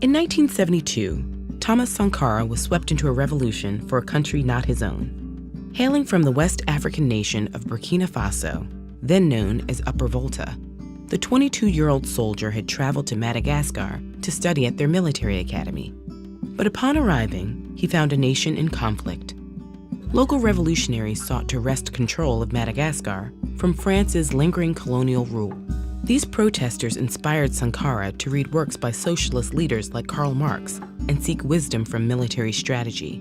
In 1972, Thomas Sankara was swept into a revolution for a country not his own. Hailing from the West African nation of Burkina Faso, then known as Upper Volta, the 22-year-old soldier had traveled to Madagascar to study at their military academy. But upon arriving, he found a nation in conflict. Local revolutionaries sought to wrest control of Madagascar from France's lingering colonial rule. These protesters inspired Sankara to read works by socialist leaders like Karl Marx and seek wisdom from military strategy.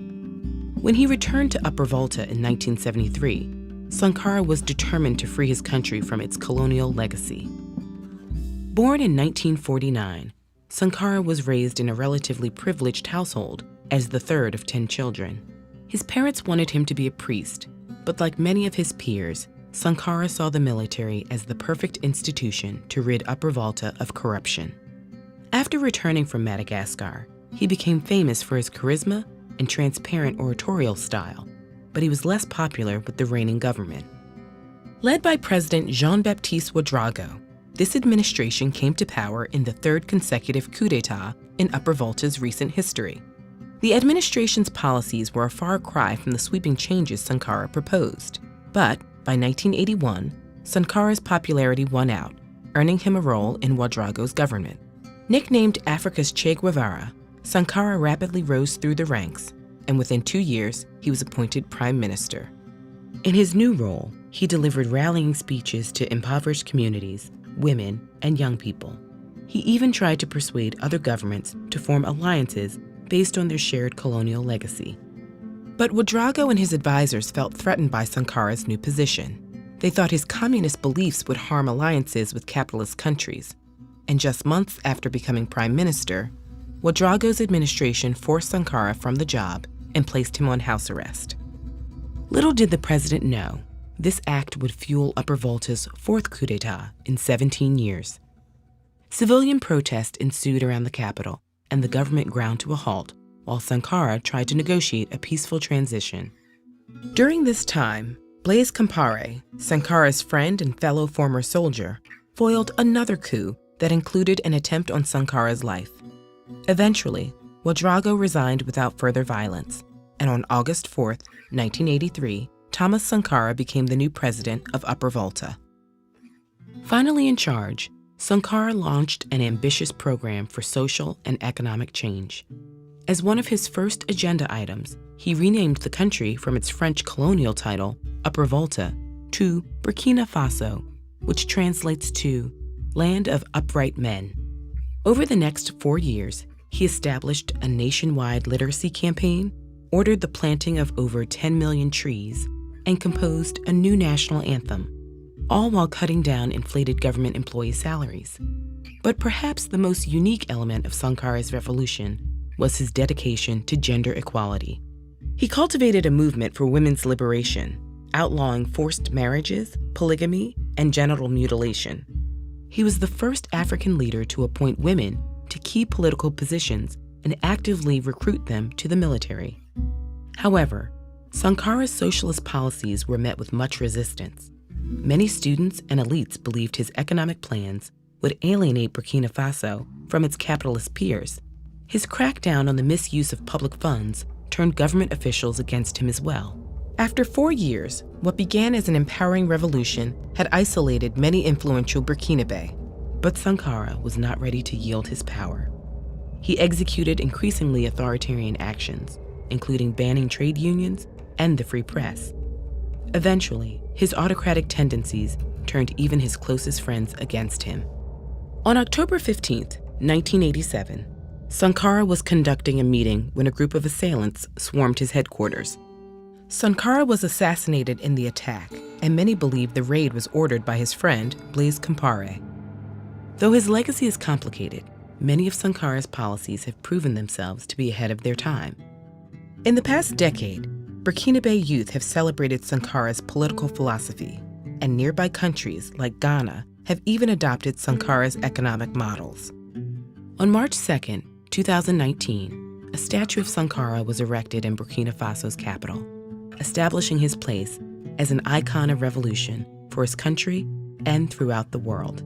When he returned to Upper Volta in 1973, Sankara was determined to free his country from its colonial legacy. Born in 1949, Sankara was raised in a relatively privileged household as the third of 10 children. His parents wanted him to be a priest, but like many of his peers, Sankara saw the military as the perfect institution to rid Upper Volta of corruption. After returning from Madagascar, he became famous for his charisma and transparent oratorial style, but he was less popular with the reigning government. Led by President Jean-Baptiste Ouédraogo, this administration came to power in the third consecutive coup d'etat in Upper Volta's recent history. The administration's policies were a far cry from the sweeping changes Sankara proposed. But by 1981, Sankara's popularity won out, earning him a role in Ouédraogo's government. Nicknamed Africa's Che Guevara, Sankara rapidly rose through the ranks, and within 2 years, he was appointed prime minister. In his new role, he delivered rallying speeches to impoverished communities, women, and young people. He even tried to persuade other governments to form alliances based on their shared colonial legacy. But Ouédraogo and his advisors felt threatened by Sankara's new position. They thought his communist beliefs would harm alliances with capitalist countries. And just months after becoming prime minister, Ouédraogo's administration forced Sankara from the job and placed him on house arrest. Little did the president know, this act would fuel Upper Volta's fourth coup d'etat in 17 years. Civilian protest ensued around the capital, and the government ground to a halt while Sankara tried to negotiate a peaceful transition. During this time, Blaise Compaoré, Sankara's friend and fellow former soldier, foiled another coup that included an attempt on Sankara's life. Eventually, Ouédraogo resigned without further violence, and on August 4, 1983, Thomas Sankara became the new president of Upper Volta. Finally in charge, Sankara launched an ambitious program for social and economic change. As one of his first agenda items, he renamed the country from its French colonial title, Upper Volta, to Burkina Faso, which translates to Land of Upright Men. Over the next 4 years, he established a nationwide literacy campaign, ordered the planting of over 10 million trees, and composed a new national anthem, all while cutting down inflated government employee salaries. But perhaps the most unique element of Sankara's revolution was his dedication to gender equality. He cultivated a movement for women's liberation, outlawing forced marriages, polygamy, and genital mutilation. He was the first African leader to appoint women to key political positions and actively recruit them to the military. However, Sankara's socialist policies were met with much resistance. Many students and elites believed his economic plans would alienate Burkina Faso from its capitalist peers. His crackdown on the misuse of public funds turned government officials against him as well. After 4 years, what began as an empowering revolution had isolated many influential Burkinabe, but Sankara was not ready to yield his power. He executed increasingly authoritarian actions, including banning trade unions and the free press. Eventually, his autocratic tendencies turned even his closest friends against him. On October 15, 1987, Sankara was conducting a meeting when a group of assailants swarmed his headquarters. Sankara was assassinated in the attack, and many believe the raid was ordered by his friend, Blaise Compaoré. Though his legacy is complicated, many of Sankara's policies have proven themselves to be ahead of their time. In the past decade, Burkinabe youth have celebrated Sankara's political philosophy, and nearby countries like Ghana have even adopted Sankara's economic models. On March 2, 2019, a statue of Sankara was erected in Burkina Faso's capital, establishing his place as an icon of revolution for his country and throughout the world.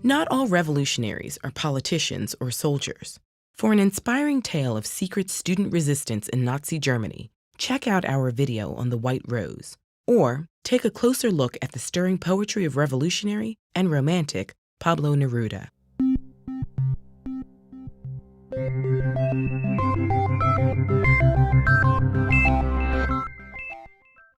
Not all revolutionaries are politicians or soldiers. For an inspiring tale of secret student resistance in Nazi Germany, check out our video on the White Rose, or take a closer look at the stirring poetry of revolutionary and romantic Pablo Neruda.